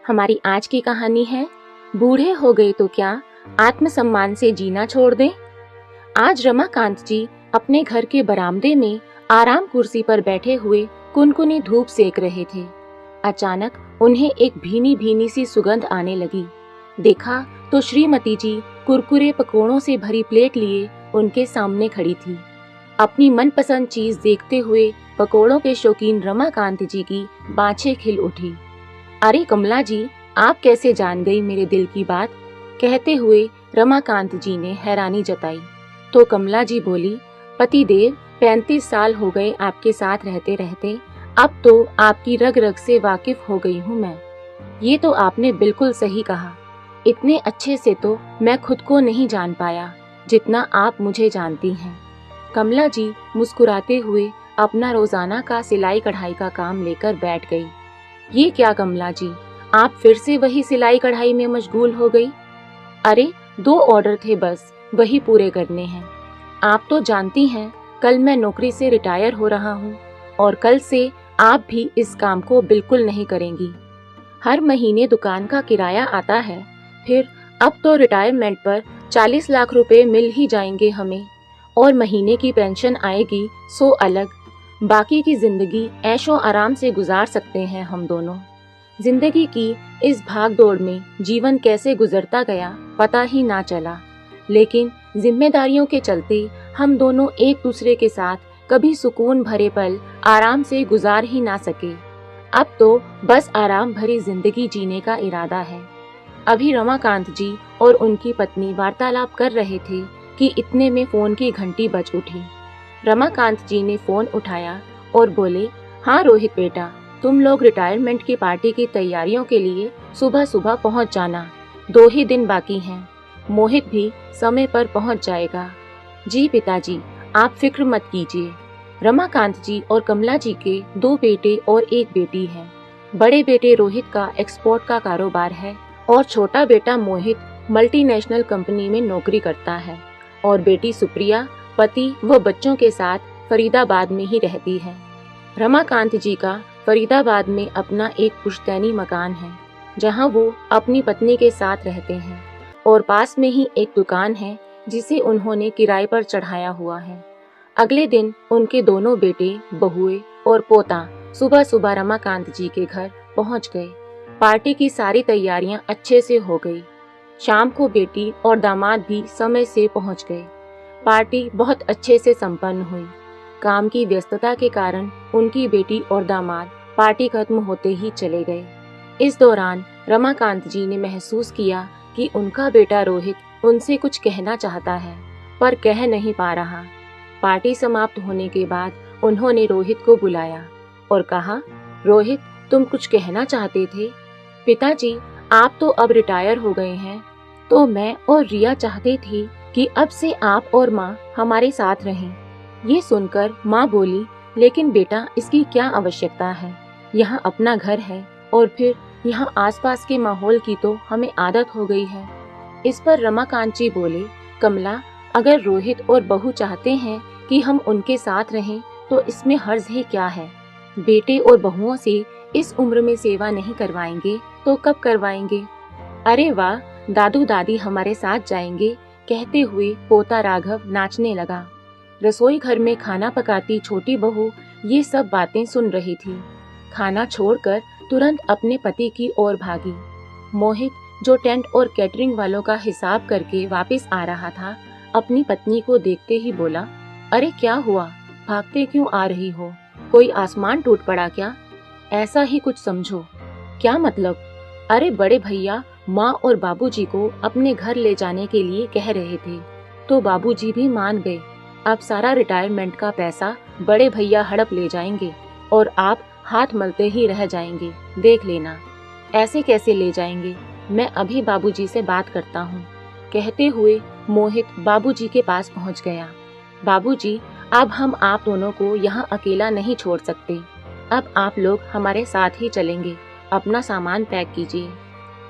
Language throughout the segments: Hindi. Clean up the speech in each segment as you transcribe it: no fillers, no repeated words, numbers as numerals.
हमारी आज की कहानी है बूढ़े हो गए तो क्या, आत्मसम्मान से जीना छोड़ दें। आज रमाकांत जी अपने घर के बरामदे में आराम कुर्सी पर बैठे हुए कुनकुनी धूप सेक रहे थे। अचानक उन्हें एक भीनी भीनी सी सुगंध आने लगी। देखा तो श्रीमती जी कुरकुरे पकोड़ों से भरी प्लेट लिए उनके सामने खड़ी थी। अपनी मनपसंद चीज देखते हुए पकोड़ों के शौकीन रमाकांत जी की बाछें खिल उठी। अरे कमला जी, आप कैसे जान गई मेरे दिल की बात? कहते हुए रमाकांत जी ने हैरानी जताई। तो कमला जी बोली, पतिदेव 35 साल हो गए आपके साथ रहते रहते, अब तो आपकी रग रग से वाकिफ हो गई हूँ मैं। ये तो आपने बिल्कुल सही कहा। इतने अच्छे से तो मैं खुद को नहीं जान पाया जितना आप मुझे जानती हैं। कमला जी मुस्कुराते हुए अपना रोजाना का सिलाई कढ़ाई का काम लेकर बैठ गई। ये क्या कमला जी, आप फिर से वही सिलाई कढ़ाई में मशगूल हो गई? अरे 2 ऑर्डर थे बस, वही पूरे करने हैं। आप तो जानती हैं कल मैं नौकरी से रिटायर हो रहा हूँ और कल से आप भी इस काम को बिल्कुल नहीं करेंगी। हर महीने दुकान का किराया आता है, फिर अब तो रिटायरमेंट पर 40 लाख रुपए मिल ही जाएंगे हमें, और महीने की पेंशन आएगी सो अलग। बाकी की जिंदगी ऐशो आराम से गुजार सकते हैं हम दोनों। जिंदगी की इस भाग दौड़ में जीवन कैसे गुजरता गया पता ही ना चला, लेकिन जिम्मेदारियों के चलते हम दोनों एक दूसरे के साथ कभी सुकून भरे पल आराम से गुजार ही ना सके। अब तो बस आराम भरी जिंदगी जीने का इरादा है। अभी रमाकांत जी और उनकी पत्नी वार्तालाप कर रहे थे कि इतने में फोन की घंटी बज उठी। रमाकांत जी ने फोन उठाया और बोले, हाँ रोहित बेटा, तुम लोग रिटायरमेंट की पार्टी की तैयारियों के लिए सुबह सुबह पहुंच जाना। 2 ही दिन बाकी हैं। मोहित भी समय पर पहुंच जाएगा। जी पिताजी, आप फिक्र मत कीजिए। रमाकांत जी और कमला जी के 2 बेटे और 1 बेटी है। बड़े बेटे रोहित का एक्सपोर्ट का कारोबार है और छोटा बेटा मोहित मल्टीनेशनल कंपनी में नौकरी करता है, और बेटी सुप्रिया पति व बच्चों के साथ फरीदाबाद में ही रहती है। रमाकांत जी का फरीदाबाद में अपना एक पुश्तैनी मकान है जहां वो अपनी पत्नी के साथ रहते हैं, और पास में ही एक दुकान है जिसे उन्होंने किराए पर चढ़ाया हुआ है। अगले दिन उनके दोनों बेटे, बहुएं और पोता सुबह सुबह रमाकांत जी के घर पहुंच गए। पार्टी की सारी तैयारियां अच्छे से हो गई। शाम को बेटी और दामाद भी समय से पहुंच गए। पार्टी बहुत अच्छे से संपन्न हुई। काम की व्यस्तता के कारण उनकी बेटी और दामाद पार्टी खत्म होते ही चले गए। इस दौरान रमाकांत जी ने महसूस किया कि उनका बेटा रोहित उनसे कुछ कहना चाहता है पर कह नहीं पा रहा। पार्टी समाप्त होने के बाद उन्होंने रोहित को बुलाया और कहा, रोहित, तुम कुछ कहना चाहते थे? पिताजी, आप तो अब रिटायर हो गए हैं, तो मैं और रिया चाहते थे कि अब से आप और माँ हमारे साथ रहें। ये सुनकर माँ बोली, लेकिन बेटा इसकी क्या आवश्यकता है? यहाँ अपना घर है और फिर यहाँ आसपास के माहौल की तो हमें आदत हो गई है। इस पर रमाकांत जी बोले, कमला, अगर रोहित और बहू चाहते हैं कि हम उनके साथ रहें तो इसमें हर्ज है क्या है? बेटे और बहुओं से इस उम्र में सेवा नहीं करवाएंगे तो कब करवाएंगे? अरे वाह, दादू दादी हमारे साथ जाएंगे। कहते हुए पोता राघव नाचने लगा। रसोई घर में खाना पकाती छोटी बहू ये सब बातें सुन रही थी। खाना छोड़कर तुरंत अपने पति की ओर भागी। मोहित, जो टेंट और कैटरिंग वालों का हिसाब करके वापस आ रहा था, अपनी पत्नी को देखते ही बोला, अरे क्या हुआ, भागते क्यों आ रही हो? कोई आसमान टूट पड़ा क्या? ऐसा ही कुछ समझो। क्या मतलब? अरे बड़े भैया माँ और बाबूजी को अपने घर ले जाने के लिए कह रहे थे, तो बाबूजी भी मान गए। अब सारा रिटायरमेंट का पैसा बड़े भैया हड़प ले जाएंगे और आप हाथ मलते ही रह जाएंगे। देख लेना। ऐसे कैसे ले जाएंगे? मैं अभी बाबूजी से बात करता हूँ। कहते हुए मोहित बाबूजी के पास पहुँच गया। बाबूजी, अब हम आप दोनों को यहाँ अकेला नहीं छोड़ सकते। अब आप लोग हमारे साथ ही चलेंगे। अपना सामान पैक कीजिए।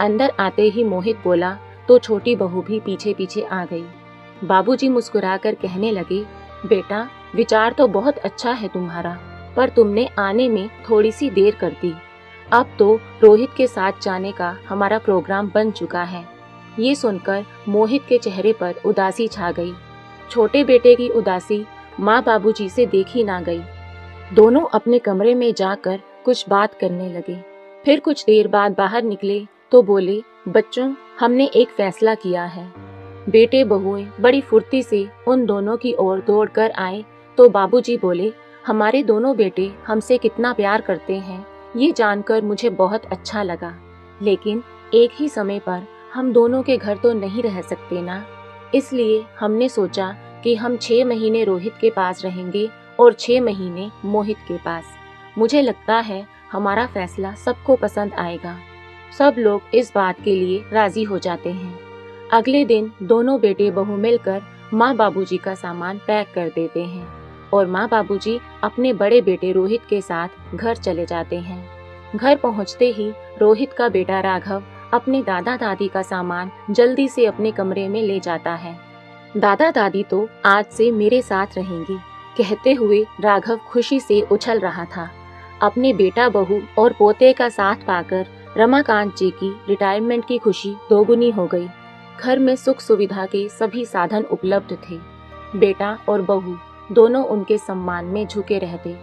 अंदर आते ही मोहित बोला तो छोटी बहू भी पीछे पीछे आ गई। बाबूजी मुस्कुराकर कहने लगे, बेटा, विचार तो बहुत अच्छा है तुम्हारा, पर तुमने आने में थोड़ी सी देर कर दी। अब तो रोहित के साथ जाने का हमारा प्रोग्राम बन चुका है। ये सुनकर मोहित के चेहरे पर उदासी छा गई। छोटे बेटे की उदासी माँ बाबूजी से देखी ना गई। दोनों अपने कमरे में जाकर कुछ बात करने लगे। फिर कुछ देर बाद बाहर निकले तो बोले, बच्चों, हमने एक फैसला किया है। बेटे बहुएं बड़ी फुर्ती से उन दोनों की ओर दौड़ कर आए तो बाबूजी बोले, हमारे दोनों बेटे हमसे कितना प्यार करते हैं, ये जानकर मुझे बहुत अच्छा लगा। लेकिन एक ही समय पर हम दोनों के घर तो नहीं रह सकते ना, इसलिए हमने सोचा कि हम 6 महीने रोहित के पास रहेंगे और 6 महीने मोहित के पास। मुझे लगता है हमारा फैसला सबको पसंद आएगा। सब लोग इस बात के लिए राजी हो जाते हैं। अगले दिन दोनों बेटे बहू मिलकर माँ बाबूजी का सामान पैक कर देते हैं और माँ बाबूजी अपने बड़े बेटे रोहित के साथ घर चले जाते हैं। घर पहुँचते ही रोहित का बेटा राघव अपने दादा दादी का सामान जल्दी से अपने कमरे में ले जाता है। दादा दादी तो आज से मेरे साथ रहेंगी, कहते हुए राघव खुशी से उछल रहा था। अपने बेटा बहू और पोते का साथ पाकर रमाकांत जी की रिटायरमेंट की खुशी दोगुनी हो गई। घर में सुख सुविधा के सभी साधन उपलब्ध थे। बेटा और बहू दोनों उनके सम्मान में झुके रहते।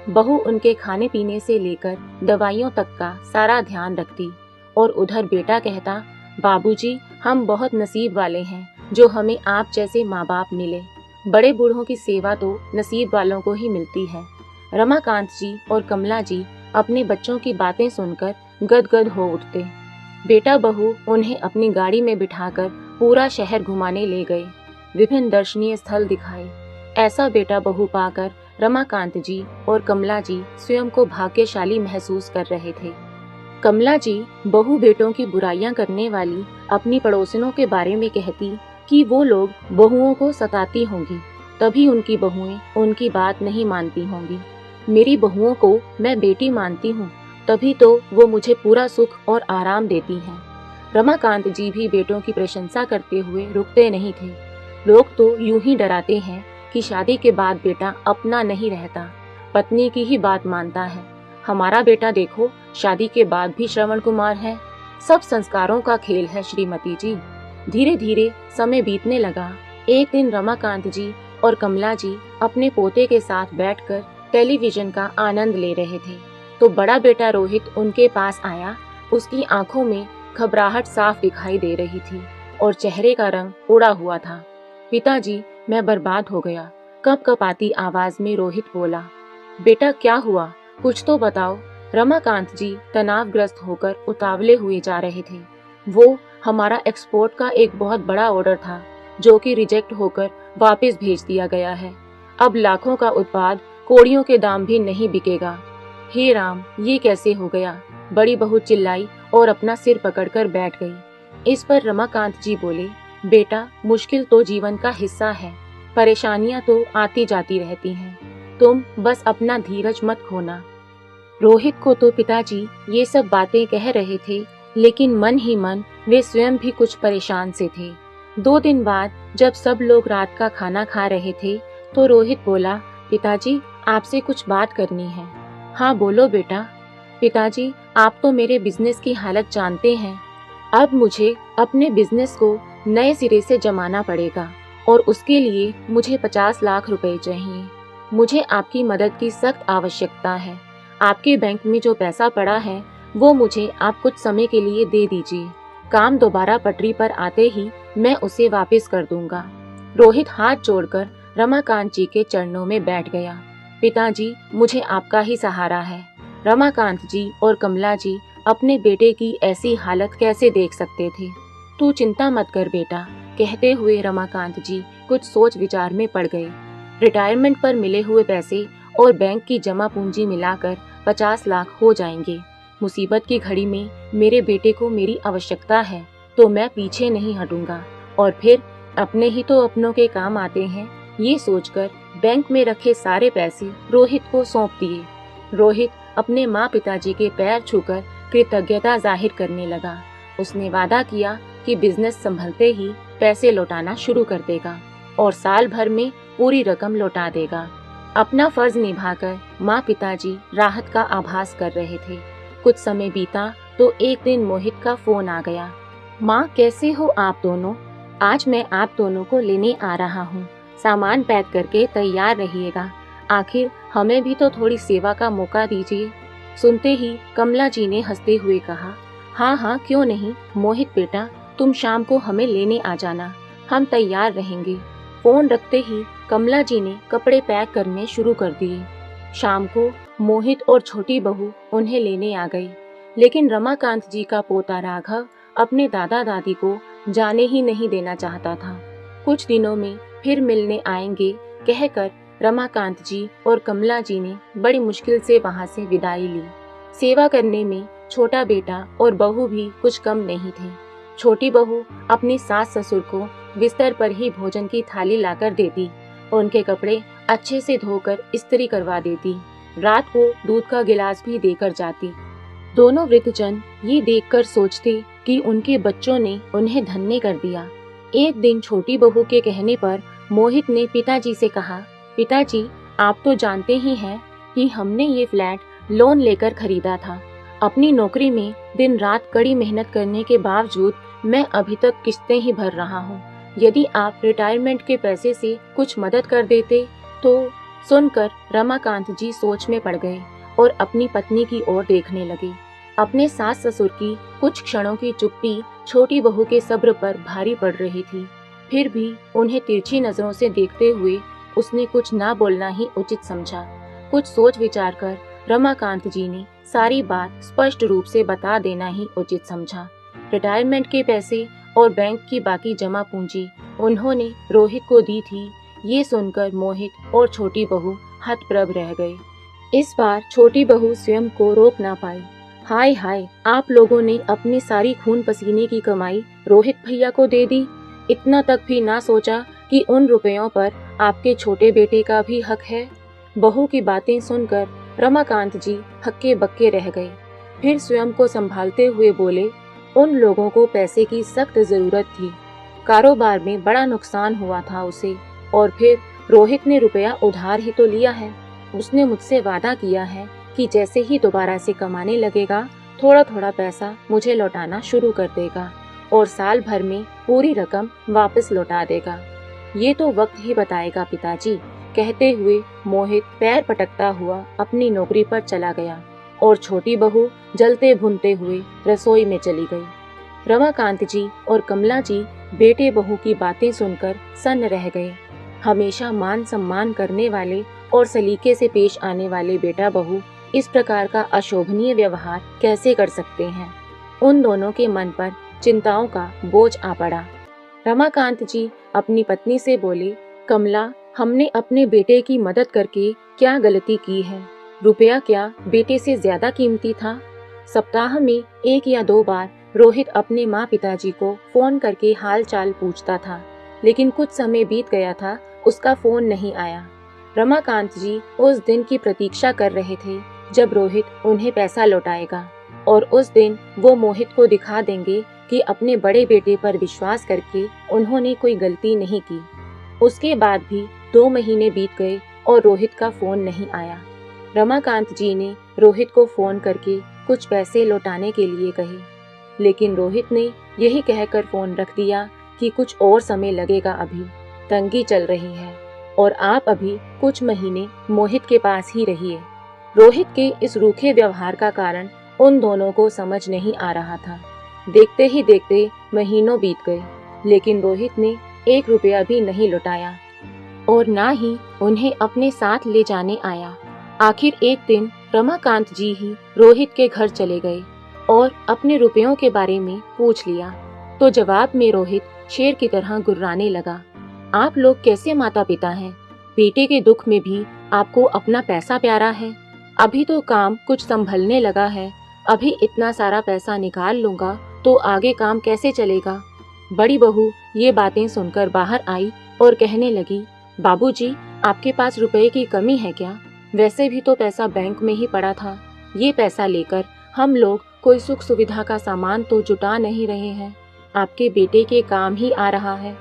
बहू उनके खाने पीने से लेकर दवाइयों तक का सारा ध्यान रखती और उधर बेटा कहता, बाबूजी, हम बहुत नसीब वाले हैं जो हमें आप जैसे माँ बाप मिले। बड़े बूढ़ों की सेवा तो नसीब वालों को ही मिलती है। रमाकांत जी और कमला जी अपने बच्चों की बातें सुनकर गदगद हो उठते। बेटा बहू उन्हें अपनी गाड़ी में बिठाकर पूरा शहर घुमाने ले गए, विभिन्न दर्शनीय स्थल दिखाए। ऐसा बेटा बहू पाकर रमाकांत जी और कमला जी स्वयं को भाग्यशाली महसूस कर रहे थे। कमला जी बहू बेटों की बुराइयां करने वाली अपनी पड़ोसिनों के बारे में कहती कि वो लोग बहुओं को सताती होंगी, तभी उनकी बहुएं उनकी बात नहीं मानती होंगी। मेरी बहुओं को मैं बेटी मानती हूँ, तभी तो वो मुझे पूरा सुख और आराम देती हैं। रमाकांत जी भी बेटों की प्रशंसा करते हुए रुकते नहीं थे। लोग तो यूं ही डराते हैं कि शादी के बाद बेटा अपना नहीं रहता, पत्नी की ही बात मानता है। हमारा बेटा देखो, शादी के बाद भी श्रवण कुमार है। सब संस्कारों का खेल है श्रीमती जी। धीरे धीरे समय बीतने लगा। एक दिन रमाकांत जी और कमला जी अपने पोते के साथ बैठकर टेलीविजन का आनंद ले रहे थे तो बड़ा बेटा रोहित उनके पास आया। उसकी आंखों में घबराहट साफ दिखाई दे रही थी और चेहरे का रंग उड़ा हुआ था। पिताजी, मैं बर्बाद हो गया, कपकपाती आवाज में रोहित बोला। बेटा, क्या हुआ, कुछ तो बताओ। रमाकांत जी तनावग्रस्त होकर उतावले हुए जा रहे थे। वो हमारा एक्सपोर्ट का एक बहुत बड़ा ऑर्डर था जो कि रिजेक्ट होकर वापस भेज दिया गया है। अब लाखों का उत्पाद कोड़ियों के दाम भी नहीं बिकेगा। हे राम, ये कैसे हो गया? बड़ी बहू चिल्लाई और अपना सिर पकड़कर बैठ गई। इस पर रमाकांत जी बोले, बेटा, मुश्किल तो जीवन का हिस्सा है, परेशानियां तो आती जाती रहती हैं, तुम बस अपना धीरज मत खोना। रोहित को तो पिताजी ये सब बातें कह रहे थे, लेकिन मन ही मन वे स्वयं भी कुछ परेशान से थे। 2 दिन बाद जब सब लोग रात का खाना खा रहे थे तो रोहित बोला, पिताजी, आपसे कुछ बात करनी है। हाँ बोलो बेटा। पिताजी, आप तो मेरे बिजनेस की हालत जानते हैं। अब मुझे अपने बिजनेस को नए सिरे से जमाना पड़ेगा और उसके लिए मुझे 50 लाख रुपए चाहिए। मुझे आपकी मदद की सख्त आवश्यकता है। आपके बैंक में जो पैसा पड़ा है वो मुझे आप कुछ समय के लिए दे दीजिए। काम दोबारा पटरी पर आते ही मैं उसे वापस कर दूंगा। रोहित हाथ जोड़कर रमाकांत जी के चरणों में बैठ गया। पिताजी, मुझे आपका ही सहारा है। रमाकांत जी और कमला जी अपने बेटे की ऐसी हालत कैसे देख सकते थे। तू चिंता मत कर बेटा, कहते हुए रमाकांत जी कुछ सोच विचार में पड़ गए। रिटायरमेंट पर मिले हुए पैसे और बैंक की जमा पूंजी मिलाकर 50 लाख हो जाएंगे। मुसीबत की घड़ी में मेरे बेटे को मेरी आवश्यकता है तो मैं पीछे नहीं हटूंगा और फिर अपने ही तो अपनों के काम आते हैं। ये सोचकर बैंक में रखे सारे पैसे रोहित को सौंप दिए। रोहित अपने माँ पिताजी के पैर छूकर कृतज्ञता जाहिर करने लगा। उसने वादा किया कि बिजनेस संभलते ही पैसे लौटाना शुरू कर देगा और साल भर में पूरी रकम लौटा देगा। अपना फर्ज निभाकर माँ पिताजी राहत का आभास कर रहे थे। कुछ समय बीता तो एक दिन मोहित का फोन आ गया। माँ, कैसे हो आप दोनों? आज मैं आप दोनों को लेने आ रहा हूँ। सामान पैक करके तैयार रहिएगा। आखिर हमें भी तो थोड़ी सेवा का मौका दीजिए। सुनते ही कमला जी ने हंसते हुए कहा, हाँ हाँ क्यों नहीं मोहित बेटा, तुम शाम को हमें लेने आ जाना, हम तैयार रहेंगे। फोन रखते ही कमला जी ने कपड़े पैक करने शुरू कर दिए। शाम को मोहित और छोटी बहू उन्हें लेने आ गई, लेकिन रमाकांत जी का पोता राघव अपने दादा दादी को जाने ही नहीं देना चाहता था। कुछ दिनों में फिर मिलने आएंगे कहकर रमाकांत जी और कमला जी ने बड़ी मुश्किल से वहां से विदाई ली। सेवा करने में छोटा बेटा और बहू भी कुछ कम नहीं थे। छोटी बहू अपनी सास ससुर को बिस्तर पर ही भोजन की थाली लाकर देती, उनके कपड़े अच्छे से धोकर इस्त्री करवा देती, रात को दूध का गिलास भी देकर जाती। दोनों वृद्धजन ये देखकर सोचते कि उनके बच्चों ने उन्हें धन्य कर दिया। एक दिन छोटी बहू के कहने पर मोहित ने पिताजी से कहा, पिताजी आप तो जानते ही हैं कि हमने ये फ्लैट लोन लेकर खरीदा था। अपनी नौकरी में दिन रात कड़ी मेहनत करने के बावजूद मैं अभी तक किस्तें ही भर रहा हूँ। यदि आप रिटायरमेंट के पैसे से कुछ मदद कर देते तो। सुनकर रमाकांत जी सोच में पड़ गए और अपनी पत्नी की ओर देखने लगे। अपने सास ससुर की कुछ क्षणों की चुप्पी छोटी बहू के सब्र पर भारी पड़ रही थी। फिर भी उन्हें तिरछी नजरों से देखते हुए उसने कुछ ना बोलना ही उचित समझा। कुछ सोच विचार कर रमाकांत जी ने सारी बात स्पष्ट रूप से बता देना ही उचित समझा। रिटायरमेंट के पैसे और बैंक की बाकी जमा पूंजी उन्होंने रोहित को दी थी। ये सुनकर मोहित और छोटी बहू हतप्रभ रह गए। इस बार छोटी बहू स्वयं को रोक ना पाई। हाय हाय, आप लोगों ने अपनी सारी खून पसीने की कमाई रोहित भैया को दे दी। इतना तक भी ना सोचा कि उन रुपयों पर आपके छोटे बेटे का भी हक है। बहू की बातें सुनकर रमाकांत जी हक्के बक्के रह गए। फिर स्वयं को संभालते हुए बोले, उन लोगों को पैसे की सख्त जरूरत थी। कारोबार में बड़ा नुकसान हुआ था उसे, और फिर रोहित ने रुपया उधार ही तो लिया है। उसने मुझसे वादा किया है कि जैसे ही दोबारा से कमाने लगेगा थोड़ा थोड़ा पैसा मुझे लौटाना शुरू कर देगा और साल भर में पूरी रकम वापस लौटा देगा। ये तो वक्त ही बताएगा पिताजी, कहते हुए मोहित पैर पटकता हुआ अपनी नौकरी पर चला गया और छोटी बहू जलते भुनते हुए रसोई में चली गई। रमाकांत जी और कमला जी बेटे बहू की बातें सुनकर सन्न रह गए। हमेशा मान सम्मान करने वाले और सलीके से पेश आने वाले बेटा बहू इस प्रकार का अशोभनीय व्यवहार कैसे कर सकते हैं। उन दोनों के मन पर चिंताओं का बोझ आ पड़ा। रमाकांत जी अपनी पत्नी से बोले, कमला, हमने अपने बेटे की मदद करके क्या गलती की है? रुपया क्या बेटे से ज्यादा कीमती था? सप्ताह में 1 या 2 बार रोहित अपने माँ पिताजी को फोन करके हाल चाल पूछता था, लेकिन कुछ समय बीत गया था, उसका फोन नहीं आया। रमाकांत जी उस दिन की प्रतीक्षा कर रहे थे जब रोहित उन्हें पैसा लौटाएगा और उस दिन वो मोहित को दिखा देंगे कि अपने बड़े बेटे पर विश्वास करके उन्होंने कोई गलती नहीं की। उसके बाद भी 2 महीने बीत गए और रोहित का फोन नहीं आया। रमाकांत जी ने रोहित को फोन करके कुछ पैसे लौटाने के लिए कहे, लेकिन रोहित ने यही कहकर फोन रख दिया कि कुछ और समय लगेगा, अभी तंगी चल रही है और आप अभी कुछ महीने मोहित के पास ही रहिए। रोहित के इस रूखे व्यवहार का कारण उन दोनों को समझ नहीं आ रहा था। देखते ही देखते महीनों बीत गए, लेकिन रोहित ने 1 रुपया भी नहीं लौटाया और ना ही उन्हें अपने साथ ले जाने आया। आखिर एक दिन रमाकांत जी ही रोहित के घर चले गए और अपने रुपयों के बारे में पूछ लिया, तो जवाब में रोहित शेर की तरह गुर्राने लगा। आप लोग कैसे माता पिता हैं? बेटे के दुख में भी आपको अपना पैसा प्यारा है। अभी तो काम कुछ संभलने लगा है, अभी इतना सारा पैसा निकाल लूंगा तो आगे काम कैसे चलेगा? बड़ी बहू ये बातें सुनकर बाहर आई और कहने लगी, बाबूजी, आपके पास रुपए की कमी है क्या? वैसे भी तो पैसा बैंक में ही पड़ा था। ये पैसा लेकर हम लोग कोई सुख सुविधा का सामान तो जुटा नहीं रहे हैं, आपके बेटे के काम ही आ रहा है।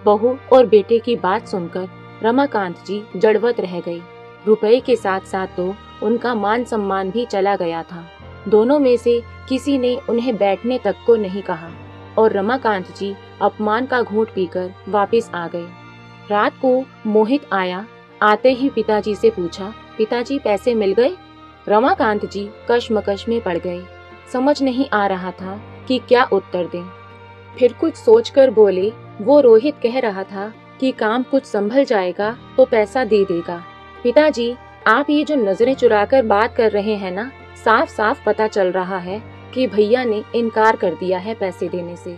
बहू और बेटे की बात सुनकर रमाकांत जी जड़वत रह गई। रुपए के साथ साथ तो उनका मान सम्मान भी चला गया था। दोनों में से किसी ने उन्हें बैठने तक को नहीं कहा और रमाकांत जी अपमान का घूंट पीकर वापस आ गए। रात को मोहित आया। आते ही पिताजी से पूछा, पिताजी पैसे मिल गए? रमाकांत जी कश्मकश में पड़ गए। समझ नहीं आ रहा था कि क्या उत्तर दें। फिर कुछ सोचकर बोले, वो रोहित कह रहा था कि काम कुछ संभल जाएगा तो पैसा दे देगा। पिताजी, आप ये जो नजरें चुराकर बात कर रहे हैं ना, साफ साफ पता चल रहा है कि भैया ने इनकार कर दिया है पैसे देने से।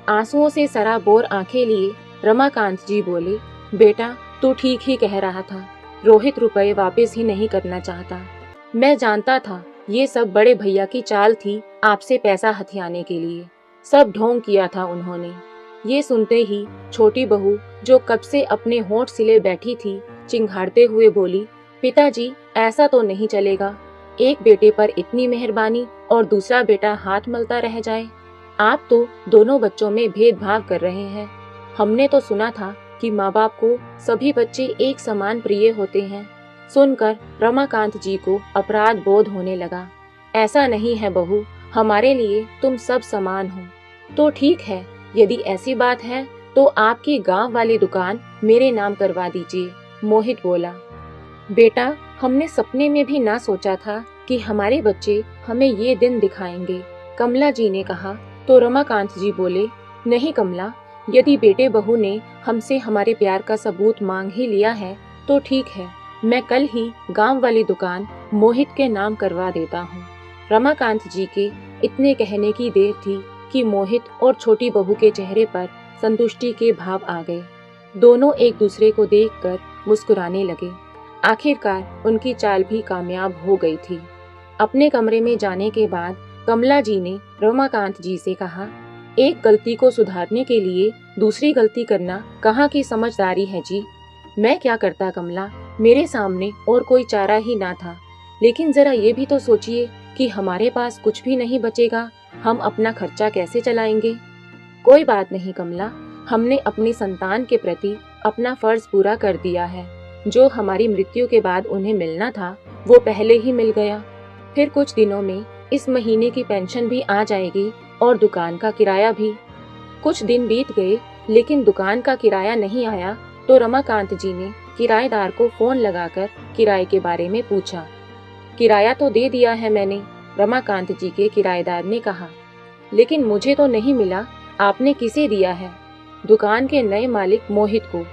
आंसुओं से सराबोर आंखें लिए रमाकांत जी बोले, बेटा तू ठीक ही कह रहा था, रोहित रुपए वापस ही नहीं करना चाहता। मैं जानता था ये सब बड़े भैया की चाल थी आपसे पैसा हथियाने के लिए। सब ढोंग किया था उन्होंने। ये सुनते ही छोटी बहू जो कब से अपने होंठ सिले बैठी थी, चिंघाड़ते हुए बोली, पिताजी ऐसा तो नहीं चलेगा। एक बेटे पर इतनी मेहरबानी और दूसरा बेटा हाथ मलता रह जाए। आप तो दोनों बच्चों में भेदभाव कर रहे हैं। हमने तो सुना था कि माँ बाप को सभी बच्चे एक समान प्रिय होते हैं। सुनकर रमाकांत जी को अपराध बोध होने लगा। ऐसा नहीं है बहू, हमारे लिए तुम सब समान हो। तो ठीक है, यदि ऐसी बात है तो आपकी गांव वाली दुकान मेरे नाम करवा दीजिए, मोहित बोला। बेटा, हमने सपने में भी ना सोचा था कि हमारे बच्चे हमें ये दिन दिखाएंगे, कमला जी ने कहा। तो रमाकांत जी बोले, नहीं कमला, यदि बेटे बहू ने हमसे हमारे प्यार का सबूत मांग ही लिया है तो ठीक है, मैं कल ही गांव वाली दुकान मोहित के नाम करवा देता हूँ। रमाकांत जी के इतने कहने की देर थी कि मोहित और छोटी बहू के चेहरे पर संतुष्टि के भाव आ गए। दोनों एक दूसरे को देखकर मुस्कुराने लगे। आखिरकार उनकी चाल भी कामयाब हो गई थी। अपने कमरे में जाने के बाद कमला जी ने रमाकांत जी से कहा, एक गलती को सुधारने के लिए दूसरी गलती करना कहाँ की समझदारी है जी। मैं क्या करता कमला, मेरे सामने और कोई चारा ही ना था। लेकिन जरा ये भी तो सोचिए कि हमारे पास कुछ भी नहीं बचेगा, हम अपना खर्चा कैसे चलाएंगे। कोई बात नहीं कमला, हमने अपनी संतान के प्रति अपना फर्ज पूरा कर दिया है। जो हमारी मृत्यु के बाद उन्हें मिलना था वो पहले ही मिल गया। फिर कुछ दिनों में इस महीने की पेंशन भी आ जाएगी और दुकान का किराया भी। कुछ दिन बीत गए लेकिन दुकान का किराया नहीं आया तो रमाकांत जी ने किराएदार को फोन लगाकर किराए के बारे में पूछा। किराया तो दे दिया है मैंने, रमाकांत जी के किराएदार ने कहा, लेकिन मुझे तो नहीं मिला। आपने किसे दिया है? दुकान के नए मालिक मोहित को।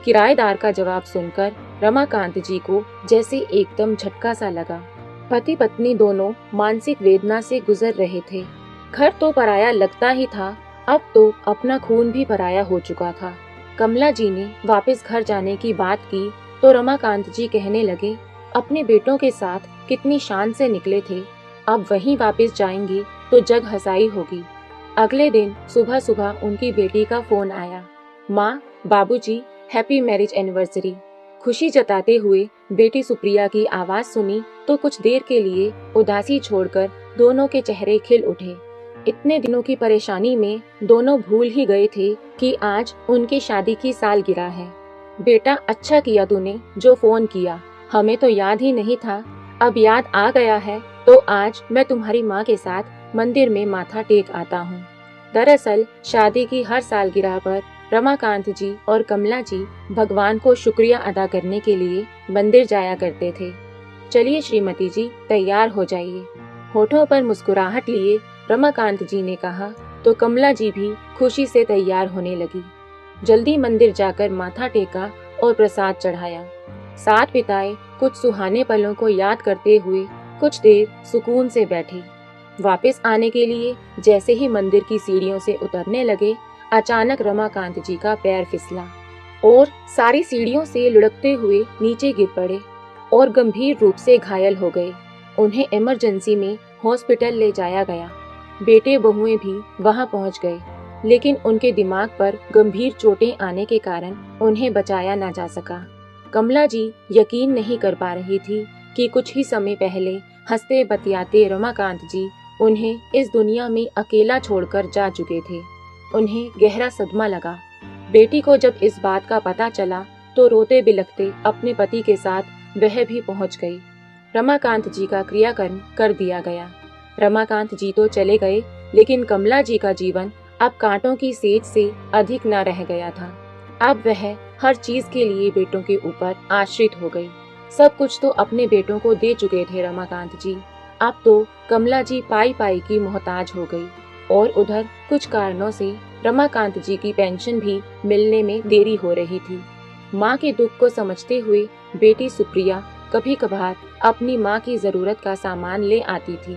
किराएदार का जवाब सुनकर रमाकांत जी को जैसे एकदम झटका सा लगा। पति पत्नी दोनों मानसिक वेदना से गुजर रहे थे। घर तो पराया लगता ही था, अब तो अपना खून भी पराया हो चुका था। कमला जी ने वापस घर जाने की बात की तो रमाकांत जी कहने लगे, अपने बेटों के साथ कितनी शान से निकले थे, अब वहीं वापस जाएंगी तो जग हंसाई होगी। अगले दिन सुबह सुबह उनकी बेटी का फोन आया, माँ, बाबूजी, हैप्पी मैरिज एनिवर्सरी। खुशी जताते हुए बेटी सुप्रिया की आवाज सुनी तो कुछ देर के लिए उदासी छोड़कर दोनों के चेहरे खिल उठे। इतने दिनों की परेशानी में दोनों भूल ही गए थे कि आज उनकी शादी की सालगिरह है। बेटा, अच्छा किया तूने जो फोन किया, हमें तो याद ही नहीं था, अब याद आ गया है तो आज मैं तुम्हारी माँ के साथ मंदिर में माथा टेक आता हूँ। दरअसल शादी की हर सालगिरह पर रमाकांत जी और कमला जी भगवान को शुक्रिया अदा करने के लिए मंदिर जाया करते थे। चलिए श्रीमती जी, तैयार हो जाइए, होठों पर मुस्कुराहट लिए रमाकांत जी ने कहा तो कमला जी भी खुशी से तैयार होने लगी। जल्दी मंदिर जाकर माथा टेका और प्रसाद चढ़ाया। साथ बिताए कुछ सुहाने पलों को याद करते हुए कुछ देर सुकून से बैठे। वापस आने के लिए जैसे ही मंदिर की सीढ़ियों से उतरने लगे, अचानक रमाकांत जी का पैर फिसला और सारी सीढ़ियों से लुढ़कते हुए नीचे गिर पड़े और गंभीर रूप से घायल हो गए। उन्हें इमरजेंसी में हॉस्पिटल ले जाया गया। बेटे बहुएं भी वहां पहुंच गए, लेकिन उनके दिमाग पर गंभीर चोटें आने के कारण उन्हें बचाया ना जा सका। कमला जी यकीन नहीं कर पा रही थी कि कुछ ही समय पहले हंसते बतियाते रमाकांत जी उन्हें इस दुनिया में अकेला छोड़कर जा चुके थे। उन्हें गहरा सदमा लगा। बेटी को जब इस बात का पता चला तो रोते बिलखते अपने पति के साथ वह भी पहुंच गई। रमाकांत जी का क्रियाकर्म कर दिया गया। रमाकांत जी तो चले गए, लेकिन कमला जी का जीवन अब कांटों की सेज से अधिक न रह गया था। अब वह हर चीज के लिए बेटों के ऊपर आश्रित हो गई। सब कुछ तो अपने बेटों को दे चुके थे रमाकांत जी, अब तो कमला जी पाई पाई की मोहताज हो गई। और उधर कुछ कारणों से रमाकांत जी की पेंशन भी मिलने में देरी हो रही थी। माँ के दुख को समझते हुए बेटी सुप्रिया कभी कभार अपनी माँ की जरूरत का सामान ले आती थी।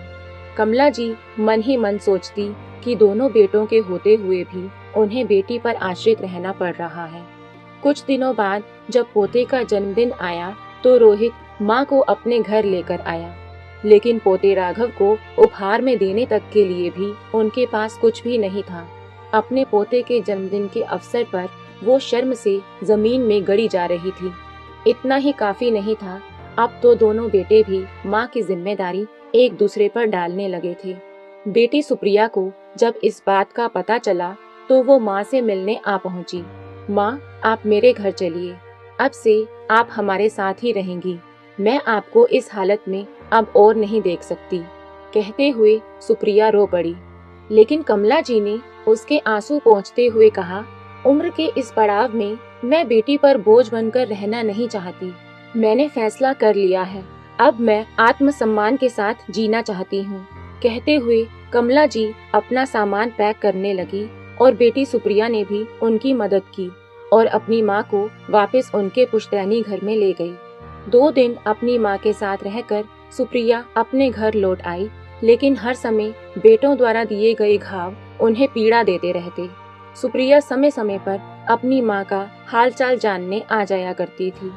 कमला जी मन ही मन सोचती कि दोनों बेटों के होते हुए भी उन्हें बेटी पर आश्रित रहना पड़ रहा है। कुछ दिनों बाद जब पोते का जन्मदिन आया तो रोहित माँ को अपने घर लेकर आया, लेकिन पोते राघव को उपहार में देने तक के लिए भी उनके पास कुछ भी नहीं था। अपने पोते के जन्मदिन के अवसर पर वो शर्म से जमीन में गड़ी जा रही थी। इतना ही काफी नहीं था, अब तो दोनों बेटे भी माँ की जिम्मेदारी एक दूसरे पर डालने लगे थे। बेटी सुप्रिया को जब इस बात का पता चला तो वो माँ से मिलने आ पहुँची। माँ, आप मेरे घर चलिए, अब से आप हमारे साथ ही रहेंगी, मैं आपको इस हालत में अब और नहीं देख सकती। कहते हुए सुप्रिया रो पड़ी, लेकिन कमला जी ने उसके आंसू पोंछते हुए कहा, उम्र के इस पड़ाव में मैं बेटी पर बोझ बनकर रहना नहीं चाहती। मैंने फैसला कर लिया है, अब मैं आत्मसम्मान के साथ जीना चाहती हूँ। कहते हुए कमला जी अपना सामान पैक करने लगी और बेटी सुप्रिया ने भी उनकी मदद की और अपनी माँ को वापस उनके पुश्तैनी घर में ले गई। 2 दिन अपनी माँ के साथ रहकर सुप्रिया अपने घर लौट आई, लेकिन हर समय बेटों द्वारा दिए गए घाव उन्हें पीड़ा देते रहते। सुप्रिया समय समय पर अपनी माँ का हालचाल जानने आ जाया करती थी।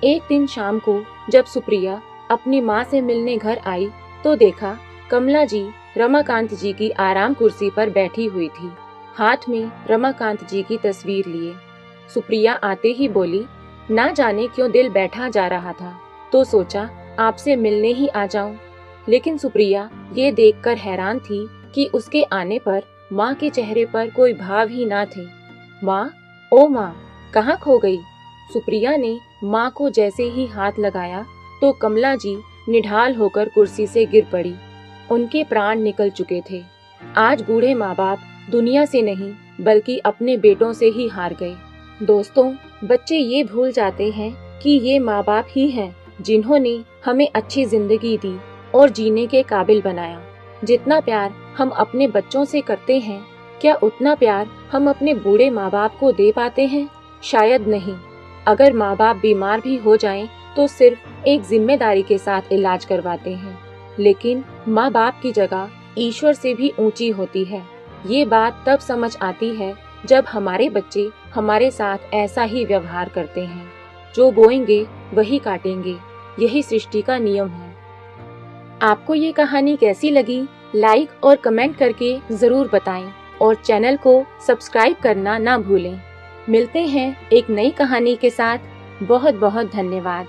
एक दिन शाम को जब सुप्रिया अपनी माँ से मिलने घर आई तो देखा कमला जी रमाकांत जी की आराम कुर्सी पर बैठी हुई थी, हाथ में रमाकांत जी की तस्वीर लिए। सुप्रिया आते ही बोली, ना जाने क्यों दिल बैठा जा रहा था, तो सोचा आपसे मिलने ही आ जाऊं। लेकिन सुप्रिया ये देखकर हैरान थी कि उसके आने पर माँ के चेहरे पर कोई भाव ही ना थे। माँ, ओ माँ, कहाँ खो गई? सुप्रिया ने माँ को जैसे ही हाथ लगाया तो कमला जी निढाल होकर कुर्सी से गिर पड़ी। उनके प्राण निकल चुके थे। आज बूढ़े माँ बाप दुनिया से नहीं बल्कि अपने बेटों से ही हार गए। दोस्तों, बच्चे ये भूल जाते हैं कि ये माँ बाप ही हैं जिन्होंने हमें अच्छी जिंदगी दी और जीने के काबिल बनाया। जितना प्यार हम अपने बच्चों से करते हैं, क्या उतना प्यार हम अपने बूढ़े माँ बाप को दे पाते हैं? शायद नहीं। अगर माँ बाप बीमार भी हो जाएं, तो सिर्फ एक जिम्मेदारी के साथ इलाज करवाते हैं, लेकिन माँ बाप की जगह ईश्वर से भी ऊंची होती है। ये बात तब समझ आती है जब हमारे बच्चे हमारे साथ ऐसा ही व्यवहार करते हैं। जो बोएंगे वही काटेंगे, यही सृष्टि का नियम है। आपको ये कहानी कैसी लगी? लाइक और कमेंट करके जरूर बताएं और चैनल को सब्सक्राइब करना ना भूलें। मिलते हैं एक नई कहानी के साथ। बहुत बहुत धन्यवाद।